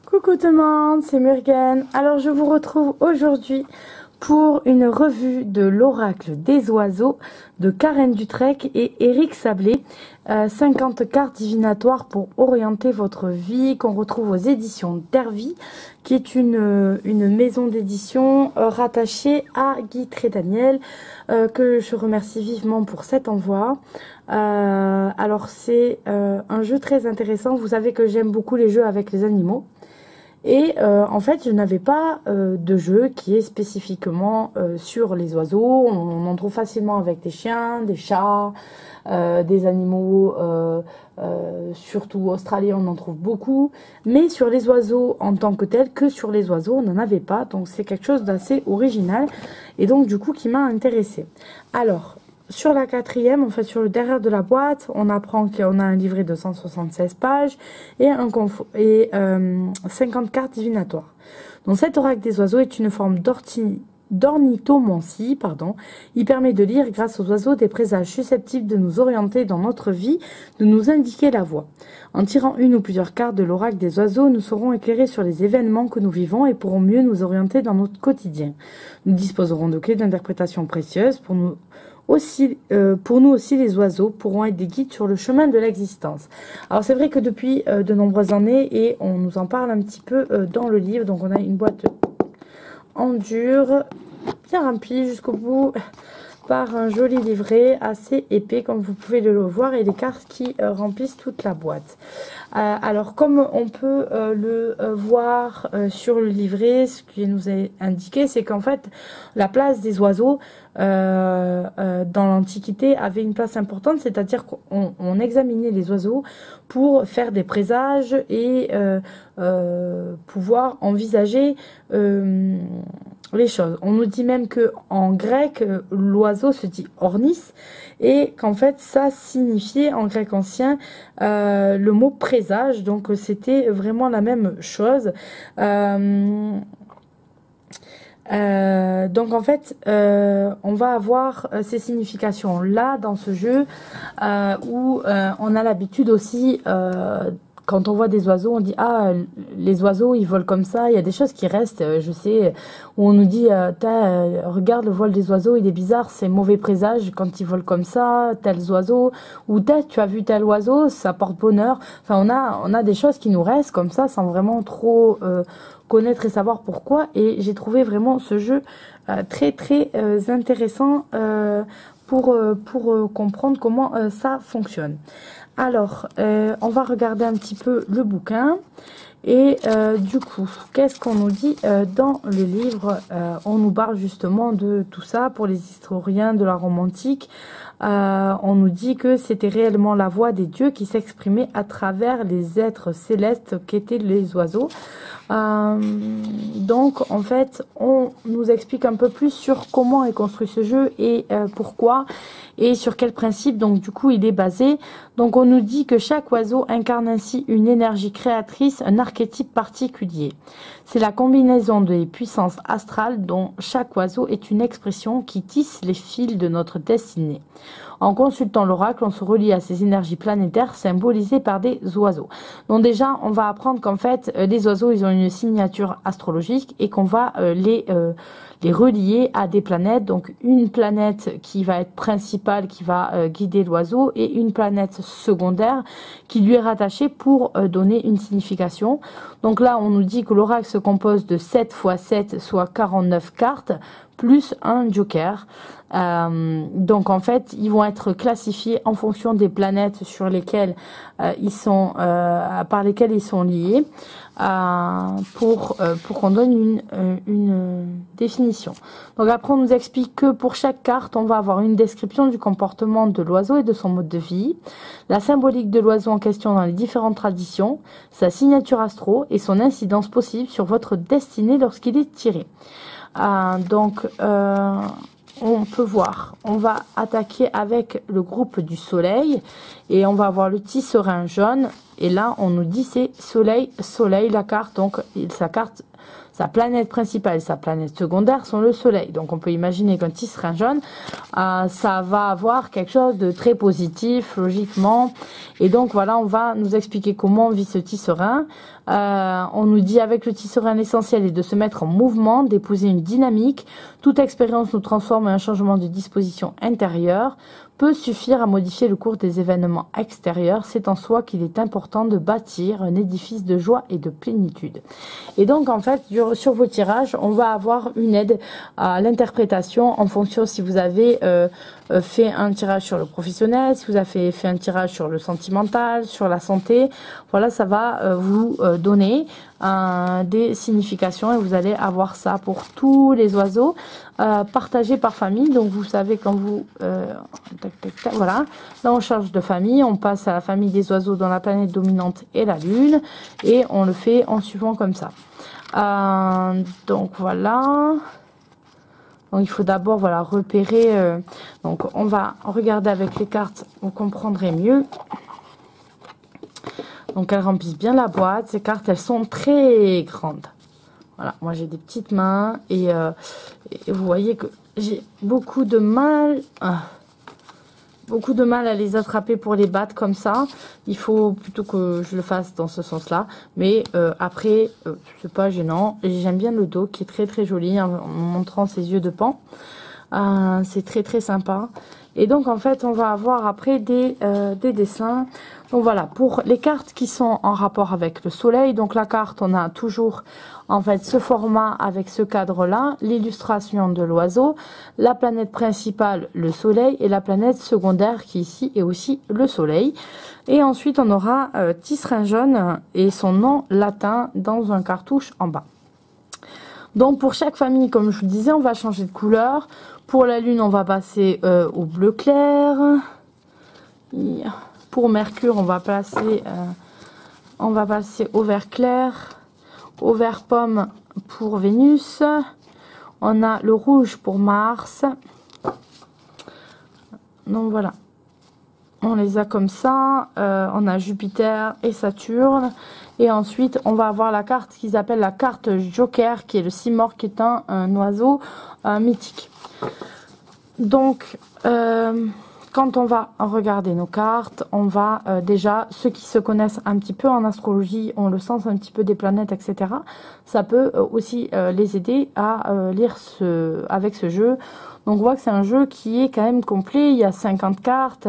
Coucou tout le monde, c'est Murgen. Alors je vous retrouve aujourd'hui pour une revue de l'oracle des oiseaux de Karen Dutrec et Eric Sablé. 50 cartes divinatoires pour orienter votre vie, qu'on retrouve aux éditions d'Hervy, qui est une maison d'édition rattachée à Guy Trédaniel, que je remercie vivement pour cet envoi. Alors c'est un jeu très intéressant. Vous savez que j'aime beaucoup les jeux avec les animaux. Et en fait, je n'avais pas de jeu qui est spécifiquement sur les oiseaux. On en trouve facilement avec des chiens, des chats, des animaux, surtout australiens, on en trouve beaucoup. Mais sur les oiseaux en tant que tels, que sur les oiseaux, on n'en avait pas. Donc c'est quelque chose d'assez original et donc du coup qui m'a intéressée. Alors, sur la quatrième, en fait sur le derrière de la boîte, on apprend qu'on a un livret de 176 pages et 50 cartes divinatoires. Donc cet oracle des oiseaux est une forme d'ornithomancie, Il permet de lire grâce aux oiseaux des présages susceptibles de nous orienter dans notre vie, de nous indiquer la voie. En tirant une ou plusieurs cartes de l'oracle des oiseaux, nous serons éclairés sur les événements que nous vivons et pourrons mieux nous orienter dans notre quotidien. Nous disposerons de clés d'interprétation précieuses pour nous aussi, les oiseaux pourront être des guides sur le chemin de l'existence. Alors c'est vrai que depuis de nombreuses années, et on nous en parle un petit peu dans le livre, donc on a une boîte en dur, bien remplie jusqu'au bout, par un joli livret assez épais comme vous pouvez le voir, et les cartes qui remplissent toute la boîte. Alors comme on peut le voir sur le livret, ce qui nous est indiqué, c'est qu'en fait la place des oiseaux dans l'Antiquité avait une place importante, c'est-à-dire qu'on examinait les oiseaux pour faire des présages et pouvoir envisager les choses. On nous dit même que en grec, l'oiseau se dit ornis et qu'en fait ça signifiait en grec ancien le mot présage, donc c'était vraiment la même chose. Donc en fait on va avoir ces significations là dans ce jeu où on a l'habitude aussi quand on voit des oiseaux, on dit ah les oiseaux ils volent comme ça. Il y a des choses qui restent, je sais, où on nous dit regarde le vol des oiseaux, il est bizarre, c'est mauvais présage quand ils volent comme ça, tels oiseaux, ou tu as vu tel oiseau, ça porte bonheur. Enfin on a des choses qui nous restent comme ça sans vraiment trop connaître et savoir pourquoi. Et j'ai trouvé vraiment ce jeu très intéressant pour comprendre comment ça fonctionne. Alors, on va regarder un petit peu le bouquin. Et du coup, qu'est-ce qu'on nous dit dans le livre? On nous parle justement de tout ça pour les historiens de la Rome antique. On nous dit que c'était réellement la voix des dieux qui s'exprimait à travers les êtres célestes qu'étaient les oiseaux. Donc en fait on nous explique un peu plus sur comment est construit ce jeu et pourquoi et sur quel principe donc du coup il est basé. Donc on nous dit que chaque oiseau incarne ainsi une énergie créatrice, un archétype particulier. C'est la combinaison des puissances astrales dont chaque oiseau est une expression qui tisse les fils de notre destinée. En consultant l'oracle, on se relie à ces énergies planétaires symbolisées par des oiseaux. Donc déjà, on va apprendre qu'en fait, les oiseaux, ils ont une signature astrologique et qu'on va les relier à des planètes. Donc une planète qui va être principale, qui va guider l'oiseau, et une planète secondaire qui lui est rattachée pour donner une signification. Donc là, on nous dit que l'oracle se compose de 7 x 7, soit 49 cartes, plus un joker. Donc en fait ils vont être classifiés en fonction des planètes sur lesquelles ils sont par lesquelles ils sont liés pour qu'on donne une définition. Donc après on nous explique que pour chaque carte on va avoir une description du comportement de l'oiseau et de son mode de vie, la symbolique de l'oiseau en question dans les différentes traditions, sa signature astro et son incidence possible sur votre destinée lorsqu'il est tiré. On peut voir, on va attaquer avec le groupe du soleil et on va avoir le tisserand jaune Et là, on nous dit c'est soleil, soleil, la carte. Donc, sa planète principale et sa planète secondaire sont le soleil. Donc, on peut imaginer qu'un tisserand jaune, ça va avoir quelque chose de très positif, logiquement. Et donc, voilà, on va nous expliquer comment on vit ce tisserand. On nous dit avec le tisserand, l'essentiel est de se mettre en mouvement, d'épouser une dynamique. Toute expérience nous transforme en un changement de disposition intérieure. Peut suffire à modifier le cours des événements extérieurs. C'est en soi qu'il est important de bâtir un édifice de joie et de plénitude. Et donc, en fait, sur vos tirages, on va avoir une aide à l'interprétation en fonction si vous avez fait un tirage sur le professionnel, si vous avez fait un tirage sur le sentimental, sur la santé. Voilà, ça va vous donner des significations et vous allez avoir ça pour tous les oiseaux partagés par famille. Donc vous savez quand vous voilà, là on change de famille, on passe à la famille des oiseaux dont la planète dominante est la lune et on le fait en suivant comme ça. Donc voilà. Donc il faut d'abord voilà repérer. Donc on va regarder avec les cartes, vous comprendrez mieux. Donc elles remplissent bien la boîte. Ces cartes, elles sont très grandes. Voilà, moi j'ai des petites mains et vous voyez que j'ai beaucoup de mal à les attraper pour les battre comme ça. Il faut plutôt que je le fasse dans ce sens-là. Mais après, c'est pas gênant. J'aime bien le dos qui est très très joli en montrant ses yeux de pan. C'est très très sympa. Et donc en fait, on va avoir après des dessins. Donc voilà, pour les cartes qui sont en rapport avec le soleil, donc la carte, on a toujours en fait ce format avec ce cadre-là, l'illustration de l'oiseau, la planète principale, le soleil, et la planète secondaire qui ici est aussi le soleil. Et ensuite, on aura tisserand jaune et son nom latin dans un cartouche en bas. Donc pour chaque famille, comme je vous disais, on va changer de couleur. Pour la lune, on va passer au bleu clair. Pour Mercure, on va passer au vert clair, au vert pomme pour Vénus. On a le rouge pour Mars. Donc voilà, on les a comme ça. On a Jupiter et Saturne. Et ensuite, on va avoir la carte qu'ils appellent la carte Joker, qui est le Simorque, qui est un oiseau mythique. Donc, quand on va regarder nos cartes, on va déjà, ceux qui se connaissent un petit peu en astrologie, ont le sens un petit peu des planètes, etc. Ça peut aussi les aider à lire avec ce jeu. Donc on voit que c'est un jeu qui est quand même complet. Il y a 50 cartes,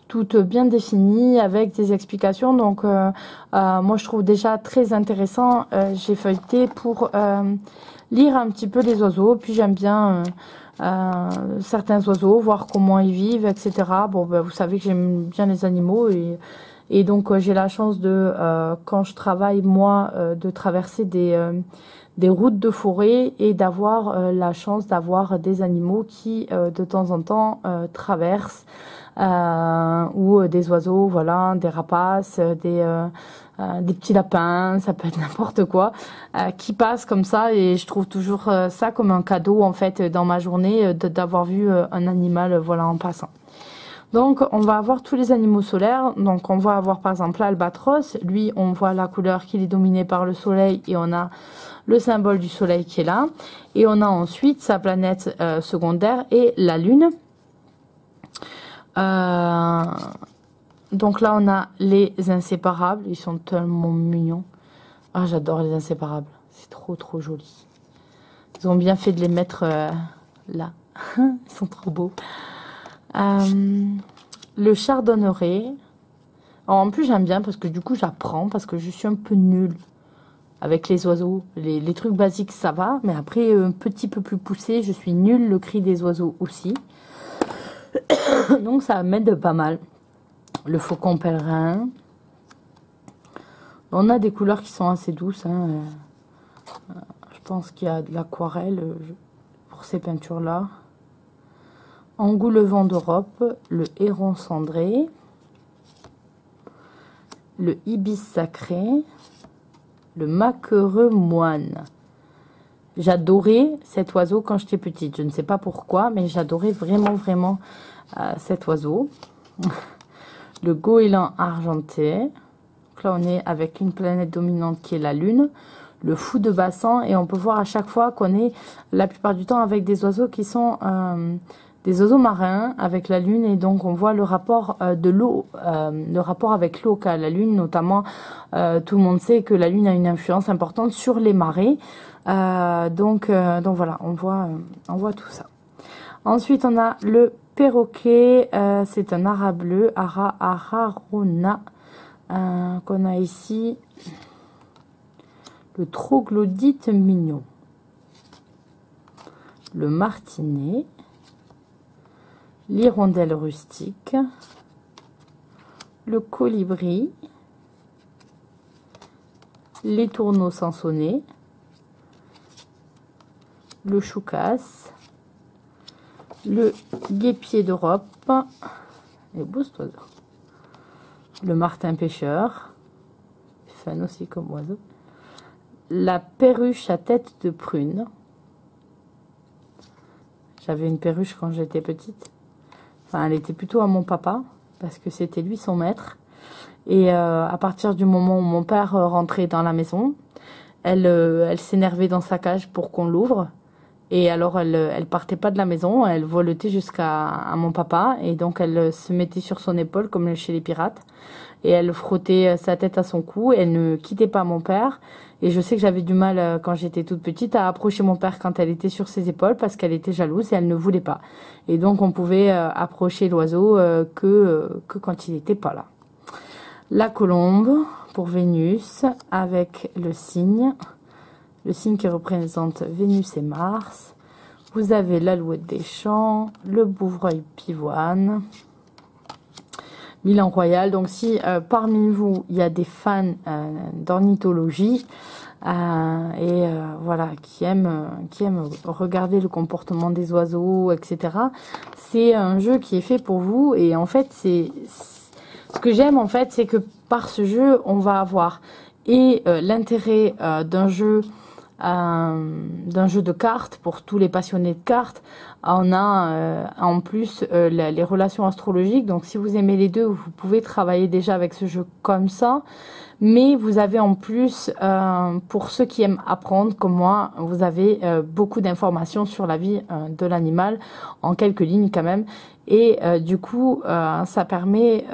toutes bien définies, avec des explications. Donc moi je trouve déjà très intéressant. J'ai feuilleté pour lire un petit peu les oiseaux. Puis j'aime bien... certains oiseaux, voir comment ils vivent, etc. Bon, ben, vous savez que j'aime bien les animaux et donc j'ai la chance de, quand je travaille moi, de traverser des routes de forêt et d'avoir la chance d'avoir des animaux qui de temps en temps traversent ou des oiseaux, voilà, des rapaces, des petits lapins, ça peut être n'importe quoi, qui passent comme ça et je trouve toujours ça comme un cadeau en fait dans ma journée d'avoir vu un animal voilà en passant. Donc on va avoir tous les animaux solaires, donc on va avoir par exemple l'albatros, lui on voit la couleur qu'il est dominé par le soleil et on a le symbole du soleil qui est là et on a ensuite sa planète secondaire et la lune. Donc là on a les inséparables, ils sont tellement mignons. Ah j'adore les inséparables, c'est trop trop joli. Ils ont bien fait de les mettre là, ils sont trop beaux. Le chardonneret. Alors, en plus j'aime bien parce que du coup j'apprends, parce que je suis un peu nulle avec les oiseaux. Les trucs basiques ça va, mais après un petit peu plus poussé, je suis nulle, le cri des oiseaux aussi. Donc ça m'aide pas mal. Le faucon pèlerin. On a des couleurs qui sont assez douces. Hein. Je pense qu'il y a de l'aquarelle pour ces peintures-là. Engoulevent d'Europe, le héron cendré, le ibis sacré, le maquereux moine. J'adorais cet oiseau quand j'étais petite. Je ne sais pas pourquoi, mais j'adorais vraiment, vraiment cet oiseau. Le goéland argenté. Donc là, on est avec une planète dominante qui est la Lune, le fou de bassin, et on peut voir à chaque fois qu'on est la plupart du temps avec des oiseaux qui sont des oiseaux marins avec la Lune, et donc on voit le rapport de l'eau, le rapport avec l'eau qu'a la Lune, notamment tout le monde sait que la Lune a une influence importante sur les marées, donc voilà, on voit tout ça. Ensuite, on a le perroquet, c'est un ara bleu, Ara ararona, qu'on a ici. Le troglodyte mignon. Le martinet. L'hirondelle rustique. Le colibri. Les tourneaux sansonnés. Le choucas. Le guépier d'Europe. Et beau cet oiseau. Le martin pêcheur. Fun aussi comme oiseau. La perruche à tête de prune. J'avais une perruche quand j'étais petite. Enfin, elle était plutôt à mon papa, parce que c'était lui son maître. Et à partir du moment où mon père rentrait dans la maison, elle s'énervait dans sa cage pour qu'on l'ouvre. Et alors, elle partait pas de la maison, elle voletait jusqu'à mon papa. Et donc, elle se mettait sur son épaule, comme chez les pirates. Et elle frottait sa tête à son cou. Et elle ne quittait pas mon père. Et je sais que j'avais du mal, quand j'étais toute petite, à approcher mon père quand elle était sur ses épaules, parce qu'elle était jalouse et elle ne voulait pas. Et donc, on pouvait approcher l'oiseau que quand il n'était pas là. La colombe, pour Vénus, avec le cygne qui représente Vénus et Mars. Vous avez l'alouette des champs, le bouvreuil pivoine, Milan Royal. Donc si parmi vous, il y a des fans d'ornithologie voilà, qui aiment regarder le comportement des oiseaux, etc., c'est un jeu qui est fait pour vous. Et en fait, ce que j'aime, en fait, c'est que par ce jeu, on va avoir l'intérêt d'un jeu de cartes pour tous les passionnés de cartes. On a en plus les relations astrologiques. Donc si vous aimez les deux, vous pouvez travailler déjà avec ce jeu comme ça. Mais vous avez en plus, pour ceux qui aiment apprendre comme moi, vous avez beaucoup d'informations sur la vie de l'animal, en quelques lignes quand même. Et du coup, ça permet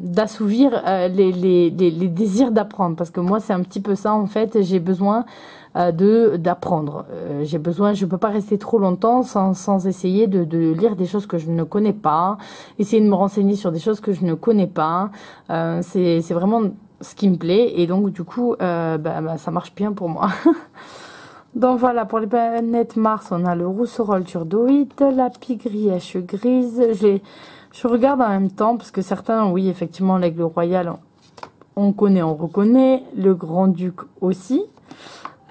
d'assouvir les désirs d'apprendre, parce que moi c'est un petit peu ça en fait. J'ai besoin d'apprendre, je peux pas rester trop longtemps sans essayer de lire des choses que je ne connais pas, essayer de me renseigner sur des choses que je ne connais pas. C'est vraiment ce qui me plaît, et donc du coup ça marche bien pour moi. Donc voilà, pour les planètes Mars, on a le rousserolle turdoïde, la pie-grièche grise. Je regarde en même temps, parce que certains, oui, effectivement, l'aigle royal, on connaît, on reconnaît. Le grand-duc aussi.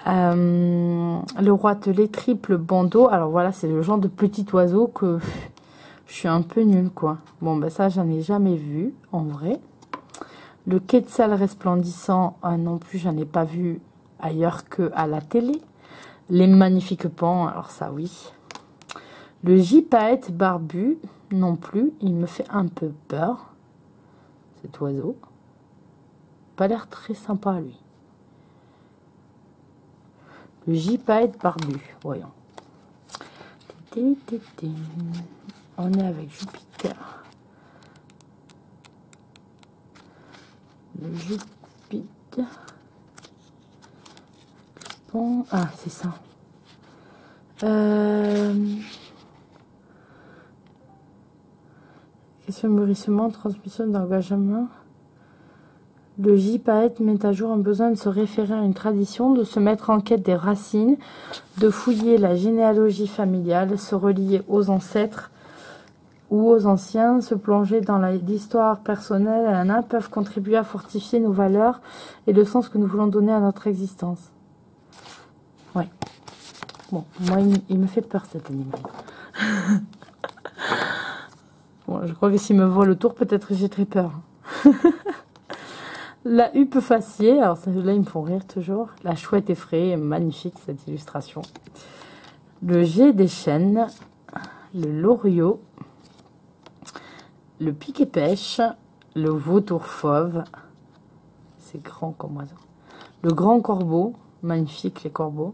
Le roitelet triple bandeau. Alors voilà, c'est le genre de petit oiseau que je suis un peu nulle, quoi. Bon, ben ça, j'en ai jamais vu, en vrai. Le quetzal resplendissant, non plus, j'en ai pas vu ailleurs qu'à la télé. Les magnifiques pans, alors ça, oui. Le gypaète barbu, non plus, il me fait un peu peur, cet oiseau. Pas l'air très sympa, lui. Le gypaète barbu, voyons. On est avec Jupiter. Le Jupiter. Bon, ah, c'est ça. Question de mûrissement, transmission d'engagement. Le gypaète met à jour un besoin de se référer à une tradition, de se mettre en quête des racines, de fouiller la généalogie familiale, se relier aux ancêtres ou aux anciens, se plonger dans l'histoire personnelle, peuvent contribuer à fortifier nos valeurs et le sens que nous voulons donner à notre existence. Ouais. Bon, moi, il me fait peur, cet animal. Bon, je crois que s'il me vole autour, peut-être j'ai très peur. La huppe faciée, alors ceux-là, ils me font rire toujours. La chouette effrayée, magnifique cette illustration. Le jet des chênes, le loriot, le piquet-pêche, le vautour fauve, c'est grand comme oiseau, le grand corbeau, magnifique les corbeaux,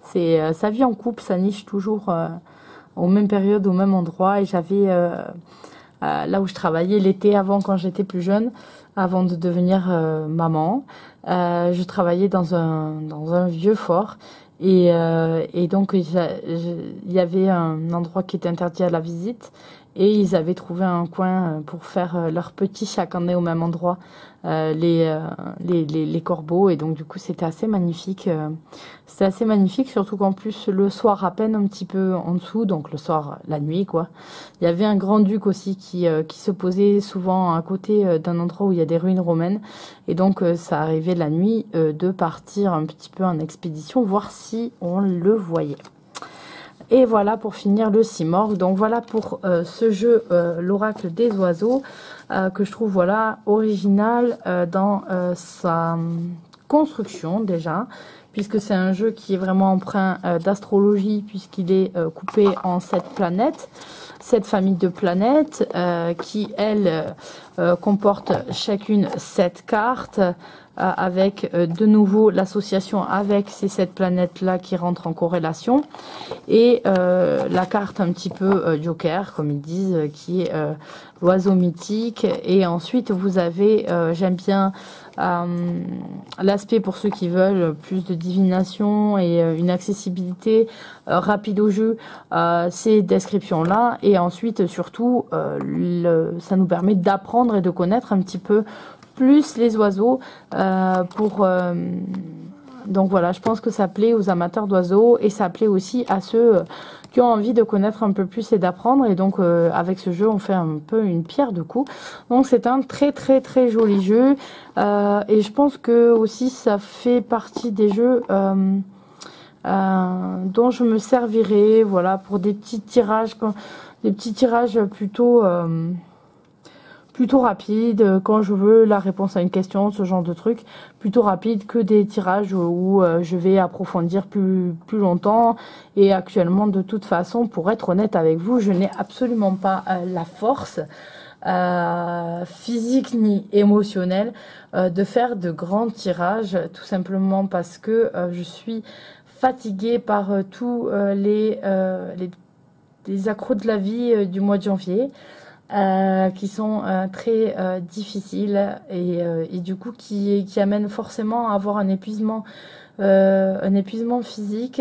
ça vit en couple, ça niche toujours aux mêmes périodes, au même endroit, et j'avais, là où je travaillais l'été avant quand j'étais plus jeune, avant de devenir maman, je travaillais dans un vieux fort, et donc il y avait un endroit qui était interdit à la visite, et ils avaient trouvé un coin pour faire leurs petits chaque année au même endroit, les corbeaux, et donc du coup c'était assez magnifique. C'était assez magnifique, surtout qu'en plus le soir à peine un petit peu en dessous, donc le soir, la nuit quoi. Il y avait un grand-duc aussi qui se posait souvent à côté d'un endroit où il y a des ruines romaines, et donc ça arrivait la nuit de partir un petit peu en expédition, voir si on le voyait. Et voilà pour finir le Simorgh. Donc voilà pour ce jeu, l'oracle des oiseaux, que je trouve voilà original dans sa construction déjà, puisque c'est un jeu qui est vraiment empreint d'astrologie, puisqu'il est coupé en 7 planètes, 7 familles de planètes, qui elles comportent chacune 7 cartes, avec de nouveau l'association avec ces 7 planètes là qui rentrent en corrélation, et la carte un petit peu joker comme ils disent, qui est l'oiseau mythique. Et ensuite vous avez, j'aime bien l'aspect pour ceux qui veulent plus de divination et une accessibilité rapide au jeu, ces descriptions là, et ensuite surtout ça nous permet d'apprendre et de connaître un petit peu plus les oiseaux, donc voilà, je pense que ça plaît aux amateurs d'oiseaux, et ça plaît aussi à ceux qui ont envie de connaître un peu plus et d'apprendre, et donc avec ce jeu on fait un peu une pierre de coups. Donc c'est un très très très joli jeu, et je pense que aussi ça fait partie des jeux dont je me servirai, voilà, pour des petits tirages plutôt rapide, quand je veux la réponse à une question, ce genre de truc, plutôt rapide que des tirages où je vais approfondir plus longtemps. Et actuellement, de toute façon, pour être honnête avec vous, je n'ai absolument pas la force physique ni émotionnelle de faire de grands tirages, tout simplement parce que je suis fatiguée par tous les accros de la vie du mois de janvier. Qui sont très difficiles, et du coup qui amènent forcément à avoir un épuisement physique,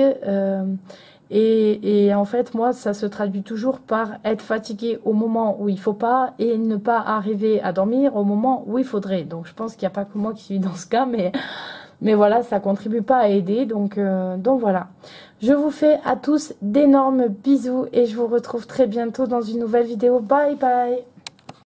et en fait moi ça se traduit toujours par être fatigué au moment où il faut pas, et ne pas arriver à dormir au moment où il faudrait. Donc je pense qu'il n'y a pas que moi qui suis dans ce cas, mais voilà, ça contribue pas à aider, donc voilà. Je vous fais à tous d'énormes bisous, et je vous retrouve très bientôt dans une nouvelle vidéo. Bye bye!